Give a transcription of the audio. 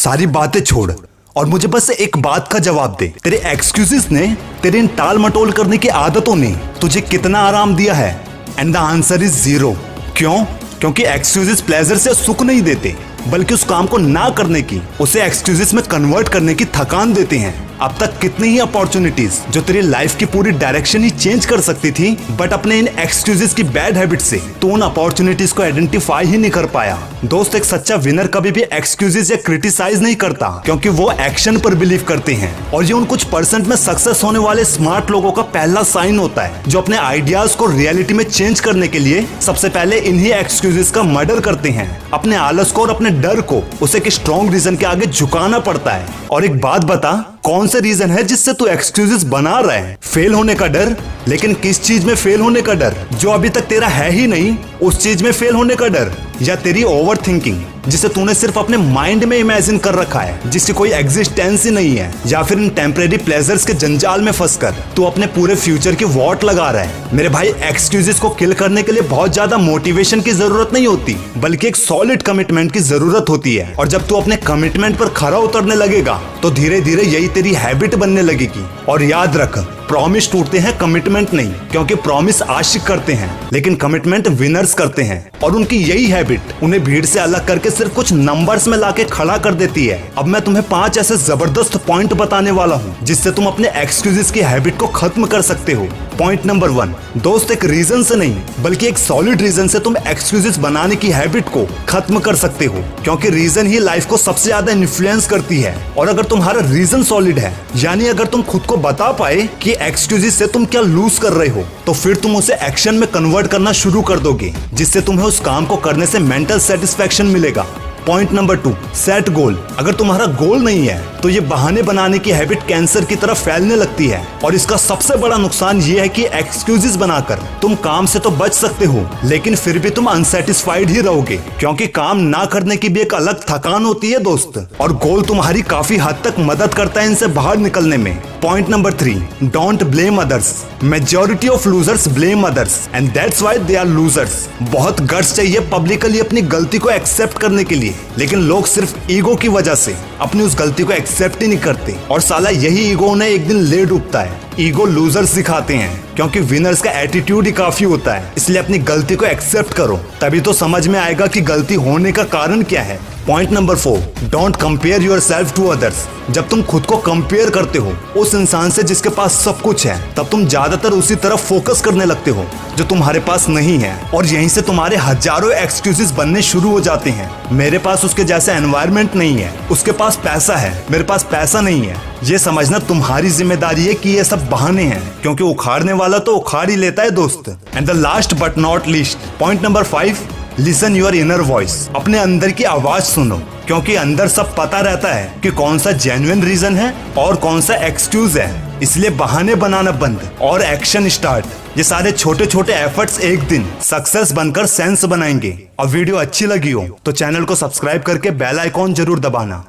सारी बातें छोड़ और मुझे बस एक बात का जवाब दे। तेरे एक्सक्यूजेस ने, तेरे इन टाल मटोल करने की आदतों ने तुझे कितना आराम दिया है? And the answer is 0। क्यों? क्योंकि एक्सक्यूजेस प्लेजर से सुख नहीं देते, बल्कि उस काम को ना करने की, उसे एक्सक्यूजेस में कन्वर्ट करने की थकान देते हैं। अब तक कितनी ही अपॉर्चुनिटीज जो तेरी लाइफ की पूरी डायरेक्शन ही चेंज कर सकती थी, बट अपने इन एक्सक्यूजेस की बैड हैबिट से तू उन अपॉर्चुनिटीज को आइडेंटिफाई ही नहीं कर पाया। दोस्त, एक सच्चा विनर कभी भी एक्सक्यूजेस या क्रिटिसाइज नहीं करता, क्योंकि वो एक्शन पर बिलीव करते हैं। और ये उन कुछ परसेंट में सक्सेस होने वाले स्मार्ट लोगों का पहला साइन होता है, जो अपने आइडियाज को रियलिटी में चेंज करने के लिए सबसे पहले इन्हीं एक्सक्यूजेस का मर्डर करते हैं। अपने आलस को और अपने डर को उसे एक स्ट्रॉन्ग रीजन के आगे झुकाना पड़ता है। और एक बात बता, कौन से रीजन है जिससे तू एक्सक्यूजेस बना रहा है? फेल होने का डर? लेकिन किस चीज में फेल होने का डर जो अभी तक तेरा है ही नहीं, उस चीज में फेल होने का डर? या तेरी ओवर थिंकिंग जिसे तूने सिर्फ अपने माइंड में इमेजिन कर रखा है, जिसकी कोई एग्जिस्टेंस ही नहीं है? या फिर इन टेम्परेरी प्लेजर्स के जंजाल में फंसकर तू अपने पूरे फ्यूचर की वॉट लगा रहा है? मेरे भाई, एक्सक्यूजेस को किल करने के लिए बहुत ज्यादा मोटिवेशन की जरूरत नहीं होती, बल्कि एक सॉलिड कमिटमेंट की जरूरत होती है। और जब तू अपने कमिटमेंट पर खरा उतरने लगेगा, तो धीरे धीरे यही तेरी हैबिट बनने लगेगी। और याद रख, प्रॉमिस टूटते हैं, कमिटमेंट नहीं, क्योंकि प्रॉमिस आशिक करते हैं, लेकिन कमिटमेंट विनर्स करते हैं। और उनकी यही हैबिट उन्हें भीड़ से अलग करके सिर्फ कुछ नंबर्स में लाके खड़ा कर देती है। अब मैं तुम्हें 5 ऐसे जबरदस्त पॉइंट बताने वाला हूँ, जिससे तुम अपने एक्सक्यूजेस की हैबिट को खत्म कर सकते हो। पॉइंट नंबर 1, दोस्त, एक रीजन से नहीं, बल्कि एक सॉलिड रीजन से तुम एक्सक्यूजेस बनाने की हैबिट को खत्म कर सकते हो, क्योंकि रीजन ही लाइफ को सबसे ज्यादा इन्फ्लुएंस करती है। और अगर तुम्हारा रीजन सॉलिड है, यानी अगर तुम खुद को बता पाए कि एक्सक्यूजेस से तुम क्या लूज कर रहे हो, तो फिर तुम उसे एक्शन में कन्वर्ट करना शुरू कर दोगे, जिससे तुम्हें उस काम को करने से मेंटल सेटिस्फेक्शन मिलेगा। Point number 2, set goal. अगर तुम्हारा गोल नहीं है, तो ये बहाने बनाने की हैबिट कैंसर की तरफ फैलने लगती है। और इसका सबसे बड़ा नुकसान ये है कि एक्सक्यूजेस बनाकर तुम काम से तो बच सकते हो, लेकिन फिर भी तुम अनसेटिस्फाइड ही रहोगे, क्योंकि काम ना करने की भी एक अलग थकान होती है दोस्त। और गोल तुम्हारी काफी हद तक मदद करता है इनसे बाहर निकलने में। Point number 3, don't blame others. Majority of losers blame others and that's why they are losers. बहुत गट्स चाहिए पब्लिकली अपनी गलती को एक्सेप्ट करने के लिए, लेकिन लोग सिर्फ ईगो की वजह से अपनी उस गलती को एक्सेप्ट ही नहीं करते। और साला यही ईगो उन्हें एक दिन ले डूबता है। ईगो लूजर्स दिखाते हैं, क्योंकि विनर्स का एटीट्यूड ही काफी होता है। इसलिए अपनी गलती को एक्सेप्ट करो, तभी तो समझ में आएगा कि गलती होने का कारण क्या है। Point number 4, don't compare yourself to others. जब तुम खुद को कंपेयर करते हो उस इंसान से जिसके पास सब कुछ है, तब तुम ज्यादातर उसी तरफ फोकस करने लगते हो जो तुम्हारे पास नहीं है, और यहीं से तुम्हारे हजारों एक्सक्यूजेस बनने शुरू हो जाते हैं। मेरे पास उसके जैसा एनवायरनमेंट नहीं है, उसके पास पैसा है, मेरे पास पैसा नहीं है। ये समझना तुम्हारी जिम्मेदारी है कि ये सब बहाने हैं, क्योंकि उखाड़ने वाला तो उखाड़ ही लेता है दोस्त। And the last but not least, point number 5, listen your inner voice. अपने अंदर की आवाज सुनो, क्योंकि अंदर सब पता रहता है कि कौन सा जेन्युइन रीजन है और कौन सा एक्सक्यूज है। इसलिए बहाने बनाना बंद और एक्शन स्टार्ट। ये सारे छोटे छोटे एफर्ट्स एक दिन सक्सेस बनकर सेंस बनाएंगे। और वीडियो अच्छी लगी हो तो चैनल को सब्सक्राइब करके बेल आइकॉन जरूर दबाना।